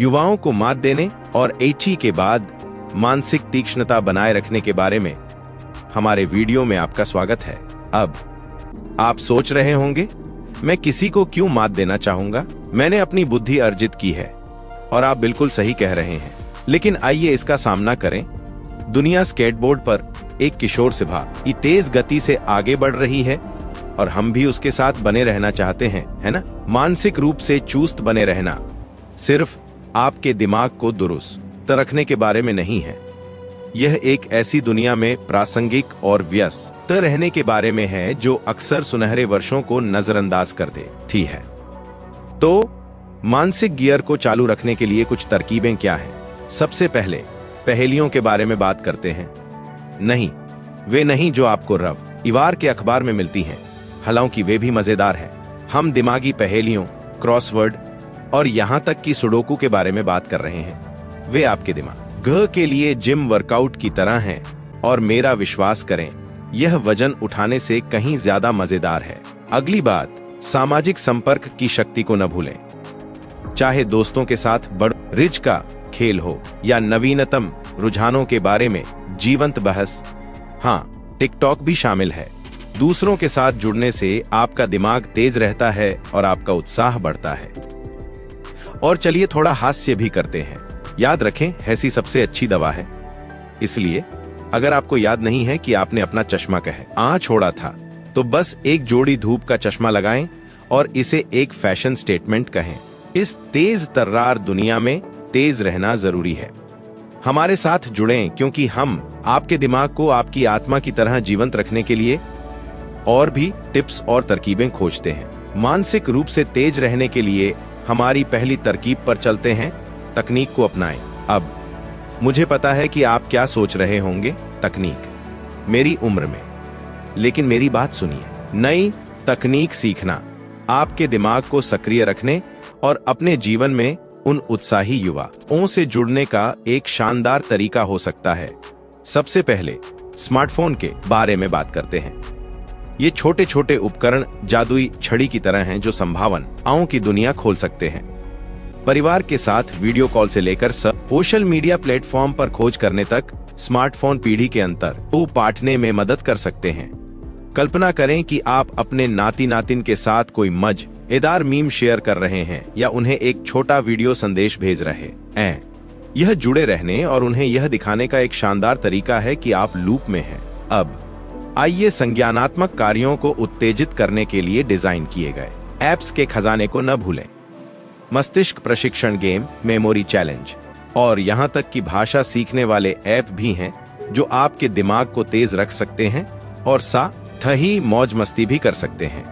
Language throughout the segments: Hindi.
युवाओं को मात देने और 80 के बाद मानसिक तीक्ष्णता बनाए रखने के बारे में हमारे वीडियो में आपका स्वागत है। अब आप सोच रहे होंगे, मैं किसी को क्यों मात देना चाहूंगा? मैंने अपनी बुद्धि अर्जित की है। और आप बिल्कुल सही कह रहे हैं, लेकिन आइए इसका सामना करें। दुनिया स्केटबोर्ड पर एक किशोर से तेज गति से आगे बढ़ रही है और हम भी उसके साथ बने रहना चाहते हैं, है ना? मानसिक रूप से चुस्त बने रहना सिर्फ आपके दिमाग को दुरुस्त रखने के बारे में नहीं है। यह एक ऐसी दुनिया में प्रासंगिक और व्यस्त रहने के बारे में है जो अक्सर सुनहरे वर्षों को नजरअंदाज कर देती है। तो मानसिक गियर को चालू रखने के लिए कुछ तरकीबें क्या हैं? सबसे पहले पहेलियों के बारे में बात करते हैं। नहीं, वे नहीं जो आपको रविवार के अखबार में मिलती हैं, हालांकि वे भी मजेदार हैं। हम दिमागी पहेलियों, क्रॉसवर्ड और यहां तक कि सुडोकू के बारे में बात कर रहे हैं। वे आपके दिमाग के लिए जिम वर्कआउट की तरह हैं और मेरा विश्वास करें, यह वजन उठाने से कहीं ज्यादा मजेदार है। अगली बात, सामाजिक संपर्क की शक्ति को न भूलें। चाहे दोस्तों के साथ ब्रिज का खेल हो या नवीनतम रुझानों के बारे में जीवंत बहस, हाँ, टिकटॉक भी शामिल है। दूसरों के साथ जुड़ने से आपका दिमाग तेज रहता है और आपका उत्साह बढ़ता है। और चलिए थोड़ा हास्य भी करते हैं। याद रखें, हंसी सबसे अच्छी दवा है। इसलिए अगर आपको याद नहीं है कि आपने अपना चश्मा छोड़ा था, तो बस एक जोड़ी धूप का चश्मा लगाएं और इसे एक फैशन स्टेटमेंट कहें। इस तेज तर्रार दुनिया में तेज रहना जरूरी है। हमारे साथ जुड़ें, क्योंकि हम आपके दिमाग को आपकी आत्मा की तरह जीवंत रखने के लिए और भी टिप्स और तरकीबें खोजते हैं। मानसिक रूप से तेज रहने के लिए हमारी पहली तरकीब पर चलते हैं, तकनीक को अपनाएं। अब मुझे पता है कि आप क्या सोच रहे होंगे, तकनीक मेरी उम्र में। लेकिन मेरी बात सुनिए, नई तकनीक सीखना आपके दिमाग को सक्रिय रखने और अपने जीवन में उन उत्साही युवाओं से जुड़ने का एक शानदार तरीका हो सकता है। सबसे पहले स्मार्टफोन के बारे में बात करते हैं। ये छोटे छोटे उपकरण जादुई छड़ी की तरह हैं जो संभावनाओं की दुनिया खोल सकते हैं। परिवार के साथ वीडियो कॉल से लेकर सोशल मीडिया प्लेटफॉर्म पर खोज करने तक, स्मार्टफोन पीढ़ी के अंतर को पाटने में मदद कर सकते हैं। कल्पना करें कि आप अपने नाती नातिन के साथ कोई मजेदार मीम शेयर कर रहे हैं या उन्हें एक छोटा वीडियो संदेश भेज रहे हैं। यह जुड़े रहने और उन्हें यह दिखाने का एक शानदार तरीका है कि आप लूप में हैं। अब आइए संज्ञानात्मक कार्यों को उत्तेजित करने के लिए डिजाइन किए गए ऐप्स के खजाने को न भूलें। मस्तिष्क प्रशिक्षण गेम, मेमोरी चैलेंज और यहां तक कि भाषा सीखने वाले ऐप भी हैं जो आपके दिमाग को तेज रख सकते हैं और साथ ही मौज मस्ती भी कर सकते हैं।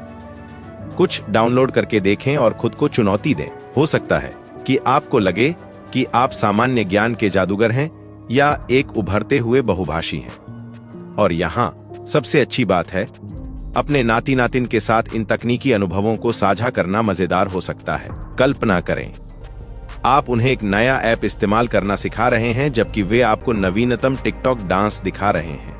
कुछ डाउनलोड करके देखें और खुद को चुनौती दें। हो सकता है कि आपको लगे कि आप सामान्य ज्ञान के जादूगर हैं या एक उभरते हुए बहुभाषी हैं। और यहाँ सबसे अच्छी बात है, अपने नाती नातिन के साथ इन तकनीकी अनुभवों को साझा करना मजेदार हो सकता है। कल्पना करें, आप उन्हें एक नया ऐप इस्तेमाल करना सिखा रहे हैं जबकि वे आपको नवीनतम टिकटॉक डांस दिखा रहे हैं।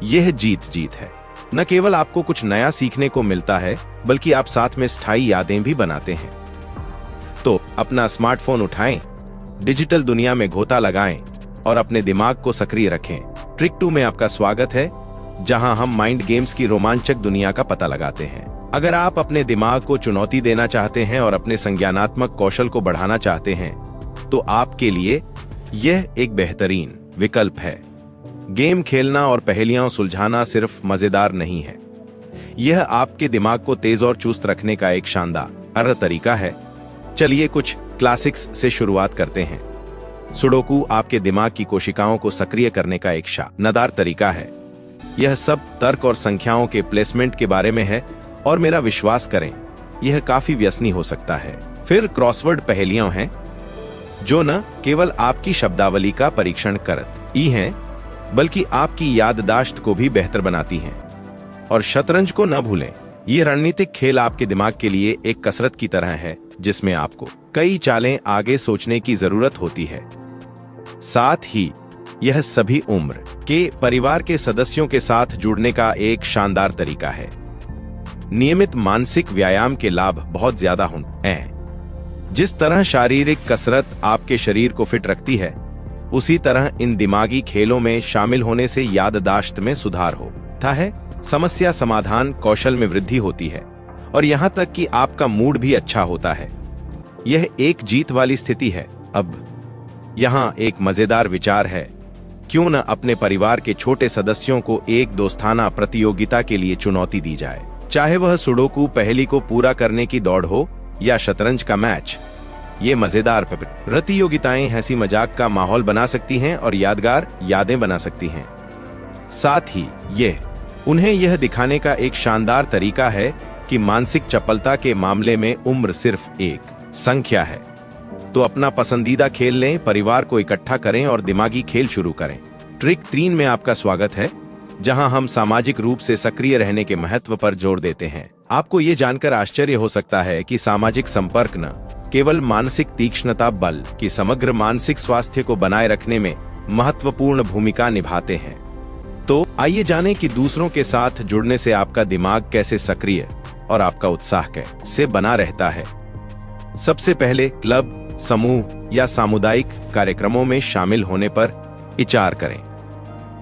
यह जीत जीत है। न केवल आपको कुछ नया सीखने को मिलता है, बल्कि आप साथ में स्थायी यादें भी बनाते हैं। तो अपना स्मार्टफोन उठाएं, डिजिटल दुनिया में गोता लगाएं और अपने दिमाग को सक्रिय रखें। ट्रिक 2 में आपका स्वागत है, जहां हम माइंड गेम्स की रोमांचक दुनिया का पता लगाते हैं। अगर आप अपने दिमाग को चुनौती देना चाहते हैं और अपने संज्ञानात्मक कौशल को बढ़ाना चाहते हैं, तो आपके लिए यह एक बेहतरीन विकल्प है। गेम खेलना और पहेलियां सुलझाना सिर्फ मजेदार नहीं है, यह आपके दिमाग को तेज और चुस्त रखने का एक शानदार तरीका है। चलिए कुछ क्लासिक्स से शुरुआत करते हैं। सुडोकू आपके दिमाग की कोशिकाओं को सक्रिय करने का एक शानदार तरीका है। यह सब तर्क और संख्याओं के प्लेसमेंट के बारे में है और मेरा विश्वास करें, यह काफी व्यसनी हो सकता है। फिर क्रॉसवर्ड पहेलियां हैं जो न केवल आपकी शब्दावली का परीक्षण करती हैं, बल्कि आपकी याददाश्त को भी बेहतर बनाती हैं। और शतरंज को न भूलें, ये रणनीतिक खेल आपके दिमाग के लिए एक कसरत की तरह है जिसमें आपको कई चालें आगे सोचने की जरूरत होती है। साथ ही यह सभी उम्र के परिवार के सदस्यों के साथ जुड़ने का एक शानदार तरीका है। नियमित मानसिक व्यायाम के लाभ बहुत ज्यादा होते हैं। जिस तरह शारीरिक कसरत आपके शरीर को फिट रखती है, उसी तरह इन दिमागी खेलों में शामिल होने से याददाश्त में सुधार होता है, समस्या समाधान कौशल में वृद्धि होती है और यहाँ तक कि आपका मूड भी अच्छा होता है। यह एक जीत वाली स्थिति है। अब यहाँ एक मजेदार विचार है, क्यों न अपने परिवार के छोटे सदस्यों को एक दोस्ताना प्रतियोगिता के लिए चुनौती दी जाए, चाहे वह सुडोकू पहेली को पूरा करने की दौड़ हो या शतरंज का मैच। ये मजेदार प्रतियोगिताएं हंसी मजाक का माहौल बना सकती हैं और यादगार यादें बना सकती हैं। साथ ही उन्हें यह दिखाने का एक शानदार तरीका है कि मानसिक चपलता के मामले में उम्र सिर्फ एक संख्या है। तो अपना पसंदीदा खेल लें, परिवार को इकट्ठा करें और दिमागी खेल शुरू करें। ट्रिक 3 में आपका स्वागत है, जहां हम सामाजिक रूप से सक्रिय रहने के महत्व पर जोर देते हैं। आपको ये जानकर आश्चर्य हो सकता है कि सामाजिक संपर्क न केवल मानसिक तीक्ष्णता बल्कि समग्र मानसिक स्वास्थ्य को बनाए रखने में महत्वपूर्ण भूमिका निभाते हैं। तो आइए जानें कि दूसरों के साथ जुड़ने से आपका दिमाग कैसे सक्रिय और आपका उत्साह कैसे बना रहता है। सबसे पहले क्लब, समूह या सामुदायिक कार्यक्रमों में शामिल होने पर विचार करें।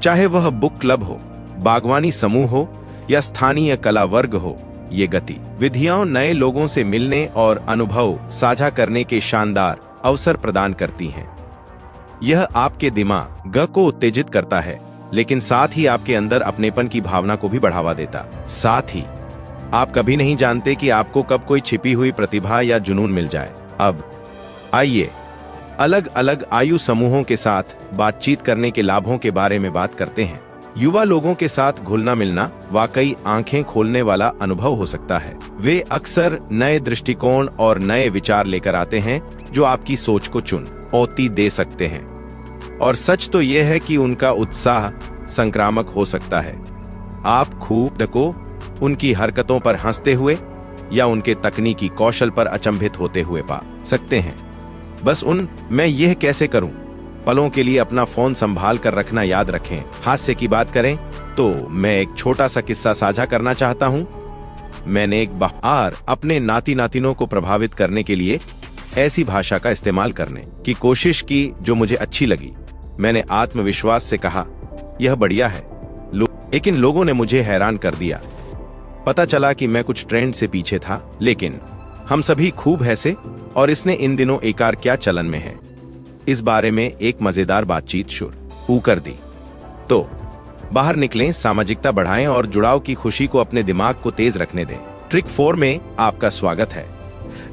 चाहे वह बुक क्लब हो, बागवानी समूह हो या स्थानीय कला वर्ग हो, ये गतिविधियां नए लोगों से मिलने और अनुभव साझा करने के शानदार अवसर प्रदान करती हैं। यह आपके दिमाग को उत्तेजित करता है, लेकिन साथ ही आपके अंदर अपनेपन की भावना को भी बढ़ावा देता। साथ ही आप कभी नहीं जानते कि आपको कब कोई छिपी हुई प्रतिभा या जुनून मिल जाए। अब आइए अलग अलग आयु समूहों के साथ बातचीत करने के लाभों के बारे में बात करते हैं। युवा लोगों के साथ घुलना मिलना वाकई आंखें खोलने वाला अनुभव हो सकता है। वे अक्सर नए दृष्टिकोण और नए विचार लेकर आते हैं जो आपकी सोच को चुनौती दे सकते हैं। और सच तो यह है कि उनका उत्साह संक्रामक हो सकता है। आप खुद को उनकी हरकतों पर हंसते हुए या उनके तकनीकी कौशल पर अचंभित होते हुए पा सकते हैं। बस मैं यह कैसे करूं? पलों के लिए अपना फोन संभाल कर रखना याद रखें। हास्य की बात करें तो मैं एक छोटा सा किस्सा साझा करना चाहता हूं। मैंने एक बार अपने नाती नातिनों को प्रभावित करने के लिए ऐसी भाषा का इस्तेमाल करने की कोशिश की जो मुझे अच्छी लगी। मैंने आत्मविश्वास से कहा, यह बढ़िया है, लेकिन लोगों ने मुझे हैरान कर दिया। पता चला कि मैं कुछ ट्रेंड से पीछे था, लेकिन हम सभी खूब हंसे और इसने इन दिनों एकार क्या चलन में है इस बारे में एक मजेदार बातचीत शुरू कर दी। तो बाहर निकलें, सामाजिकता बढ़ाएं और जुड़ाव की खुशी को अपने दिमाग को तेज रखने दें। ट्रिक 4 में आपका स्वागत है,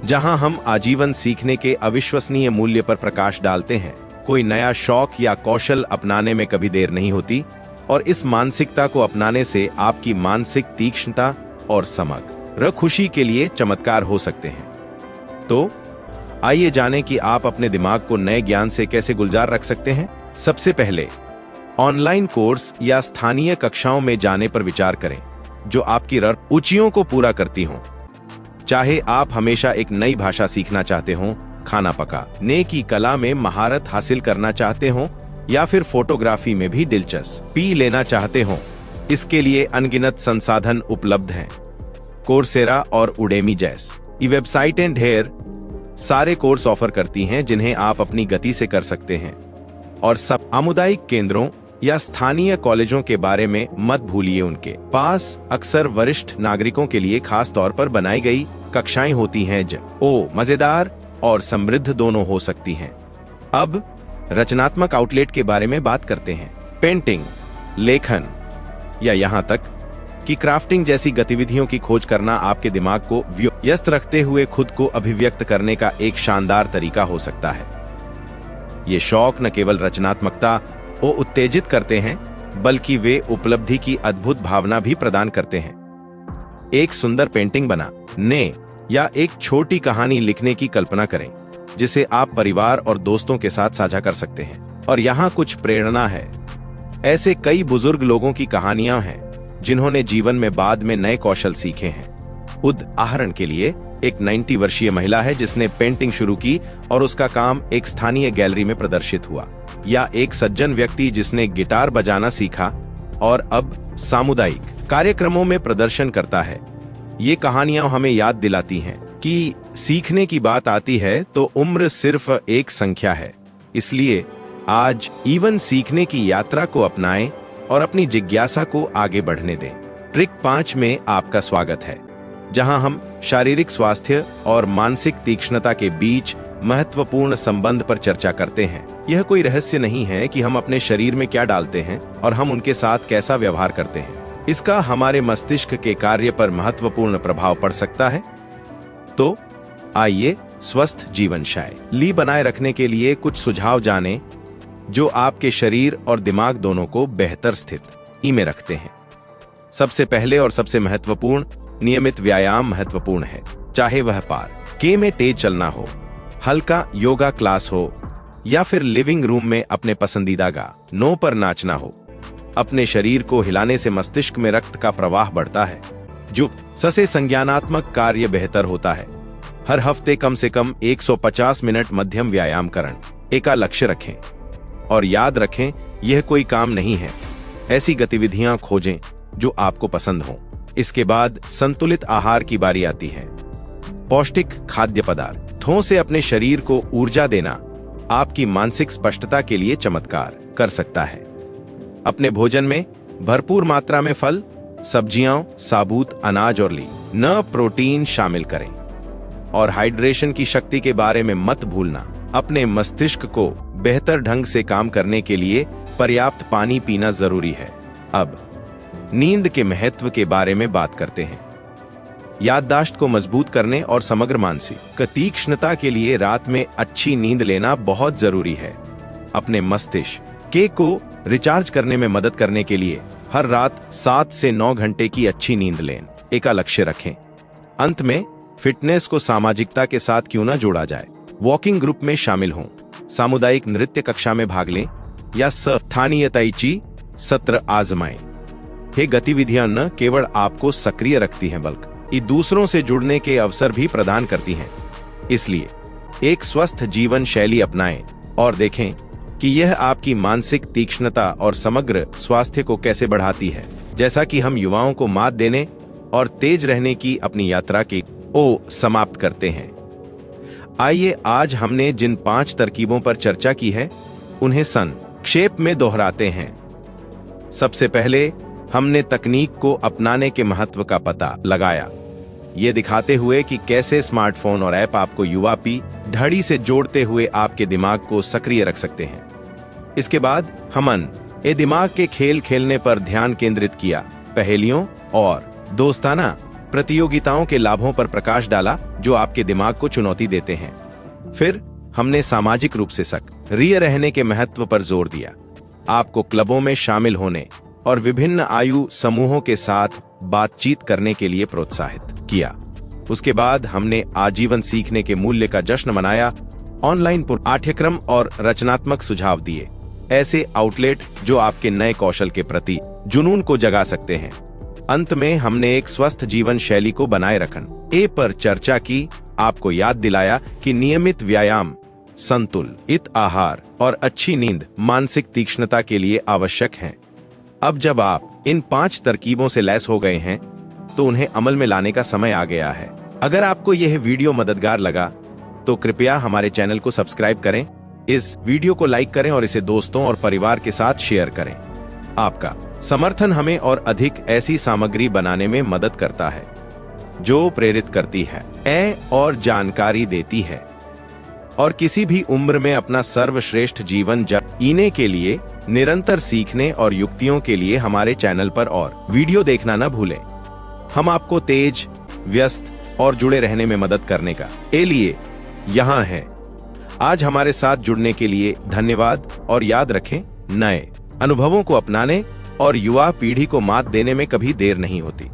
जहां हम आजीवन सीखने के अविश्वसनीय मूल्य पर प्रकाश डालते हैं। कोई नया शौक या कौशल अपनाने में कभी देर नहीं होती और इस मानसिकता को अपनाने से आपकी मानसिक तीक्ष्णता और समग्र खुशी के लिए चमत्कार हो सकते हैं। तो आइए जानें कि आप अपने दिमाग को नए ज्ञान से कैसे गुलजार रख सकते हैं। सबसे पहले ऑनलाइन कोर्स या स्थानीय कक्षाओं में जाने पर विचार करें जो आपकी रुचियों को पूरा करती हों। चाहे आप हमेशा एक नई भाषा सीखना चाहते हों, खाना पकाने की कला में महारत हासिल करना चाहते हों या फिर फोटोग्राफी में भी दिलचस्पी लेना चाहते हों, इसके लिए अनगिनत संसाधन उपलब्ध हैं। कोर्सेरा और उडेमी जैसी वेबसाइटें ढेर सारे कोर्स ऑफर करती हैं जिन्हें आप अपनी गति से कर सकते हैं। और सब सामुदायिक केंद्रों या स्थानीय कॉलेजों के बारे में मत भूलिए, उनके पास अक्सर वरिष्ठ नागरिकों के लिए खास तौर पर बनाई गई कक्षाएं होती हैं जो मजेदार और समृद्ध दोनों हो सकती हैं। अब रचनात्मक आउटलेट के बारे में बात करते हैं। पेंटिंग, लेखन या यहाँ तक कि क्राफ्टिंग जैसी गतिविधियों की खोज करना आपके दिमाग को व्यस्त रखते हुए खुद को अभिव्यक्त करने का एक शानदार तरीका हो सकता है। ये शौक न केवल रचनात्मकता को उत्तेजित करते हैं, बल्कि वे उपलब्धि की अद्भुत भावना भी प्रदान करते हैं। एक सुंदर पेंटिंग बनाने या एक छोटी कहानी लिखने की कल्पना करें जिसे आप परिवार और दोस्तों के साथ साझा कर सकते हैं। और यहाँ कुछ प्रेरणा है। ऐसे कई बुजुर्ग लोगों की कहानियां हैं जिन्होंने जीवन में बाद में नए कौशल सीखे हैं। उदाहरण के लिए एक 90 वर्षीय महिला है जिसने पेंटिंग शुरू की और उसका काम एक स्थानीय गैलरी में प्रदर्शित हुआ, या एक सज्जन व्यक्ति जिसने गिटार बजाना सीखा और अब सामुदायिक कार्यक्रमों में प्रदर्शन करता है। ये कहानियां हमें याद दिलाती हैं कि सीखने की बात आती है तो उम्र सिर्फ एक संख्या है। इसलिए आज जीवन सीखने की यात्रा को अपनाएं और अपनी जिज्ञासा को आगे बढ़ने दें। ट्रिक 5 में आपका स्वागत है, जहां हम शारीरिक स्वास्थ्य और मानसिक तीक्ष्णता के बीच महत्वपूर्ण संबंध पर चर्चा करते हैं। यह कोई रहस्य नहीं है कि हम अपने शरीर में क्या डालते हैं और हम उनके साथ कैसा व्यवहार करते हैं। इसका हमारे मस्तिष्क के कार्य पर महत्वपूर्ण प्रभाव पड़ सकता है। तो आइए स्वस्थ जीवन शैली बनाए रखने के लिए कुछ सुझाव जानें, जो आपके शरीर और दिमाग दोनों को बेहतर स्थिति में रखते हैं। सबसे पहले और सबसे महत्वपूर्ण, नियमित व्यायाम महत्वपूर्ण है। चाहे वह पार्क में तेज चलना हो, हल्का योगा क्लास हो या फिर लिविंग रूम में अपने पसंदीदा गानों पर नाचना हो, अपने शरीर को हिलाने से मस्तिष्क में रक्त का प्रवाह बढ़ता है, जो से संज्ञानात्मक कार्य बेहतर होता है। हर हफ्ते कम से कम 150 मिनट मध्यम व्यायाम करें। एक लक्ष्य रखें और याद रखें, यह कोई काम नहीं है। ऐसी गतिविधियां खोजें जो आपको पसंद हो। इसके बाद संतुलित आहार की बारी आती है। पौष्टिक खाद्य पदार्थों से अपने शरीर को ऊर्जा देना आपकी मानसिक स्पष्टता के लिए चमत्कार कर सकता है। अपने भोजन में भरपूर मात्रा में फल, सब्जियां, साबुत अनाज और लीन प्रोटीन शामिल करें। और हाइड्रेशन की शक्ति के बारे में मत भूलना। अपने मस्तिष्क को बेहतर ढंग से काम करने के लिए पर्याप्त पानी पीना जरूरी है। अब नींद के महत्व के बारे में बात करते हैं। याददाश्त को मजबूत करने और समग्र मानसिक तीक्ष्णता के लिए रात में अच्छी नींद लेना बहुत जरूरी है। अपने मस्तिष्क को रिचार्ज करने में मदद करने के लिए हर रात 7 से 9 घंटे की अच्छी नींद लें। एक लक्ष्य रखें। अंत में फिटनेस को सामाजिकता के साथ क्यों न जोड़ा जाए। वॉकिंग ग्रुप में शामिल हों, सामुदायिक नृत्य कक्षा में भाग लें या स्थानीय ताई ची सत्र आजमाएं। ये गतिविधियां न केवल आपको सक्रिय रखती हैं बल्कि दूसरों से जुड़ने के अवसर भी प्रदान करती हैं। इसलिए एक स्वस्थ जीवन शैली अपनाएं और देखें कि यह आपकी मानसिक तीक्ष्णता और समग्र स्वास्थ्य को कैसे बढ़ाती है। जैसा कि हम युवाओं को मात देने और तेज रहने की अपनी यात्रा की समाप्त करते हैं। आइए आज हमने जिन 5 तरकीबों पर चर्चा की है उन्हें संक्षेप में दोहराते हैं। सबसे पहले हमने तकनीक को अपनाने के महत्व का पता लगाया, ये दिखाते हुए कि कैसे स्मार्टफोन और ऐप आपको युवा पीढ़ी से जोड़ते हुए आपके दिमाग को सक्रिय रख सकते हैं। इसके बाद हमने दिमाग के खेल खेलने पर ध्यान केंद्रित किया, पहेलियों और दोस्ताना प्रतियोगिताओं के लाभों पर प्रकाश डाला जो आपके दिमाग को चुनौती देते हैं। फिर हमने सामाजिक रूप से सक्रिय रहने के महत्व पर जोर दिया, आपको क्लबों में शामिल होने और विभिन्न आयु समूहों के साथ बातचीत करने के लिए प्रोत्साहित किया। उसके बाद हमने आजीवन सीखने के मूल्य का जश्न मनाया, ऑनलाइन पाठ्यक्रम और रचनात्मक सुझाव दिए, ऐसे आउटलेट जो आपके नए कौशल के प्रति जुनून को जगा सकते हैं। अंत में हमने एक स्वस्थ जीवन शैली को बनाए रखने पर चर्चा की, आपको याद दिलाया कि नियमित व्यायाम, संतुलित आहार और अच्छी नींद मानसिक तीक्ष्णता के लिए आवश्यक हैं। अब जब आप इन 5 तरकीबों से लैस हो गए हैं तो उन्हें अमल में लाने का समय आ गया है। अगर आपको यह वीडियो मददगार लगा तो कृपया हमारे चैनल को सब्सक्राइब करें, इस वीडियो को लाइक करें और इसे दोस्तों और परिवार के साथ शेयर करें। आपका समर्थन हमें और अधिक ऐसी सामग्री बनाने में मदद करता है जो प्रेरित करती है और जानकारी देती है। और किसी भी उम्र में अपना सर्वश्रेष्ठ जीवन जीने के लिए निरंतर सीखने और युक्तियों के लिए हमारे चैनल पर और वीडियो देखना न भूलें। हम आपको तेज, व्यस्त और जुड़े रहने में मदद करने का लिए यहाँ हैं। आज हमारे साथ जुड़ने के लिए धन्यवाद और याद रखें, नए अनुभवों को अपनाने और युवा पीढ़ी को मात देने में कभी देर नहीं होती।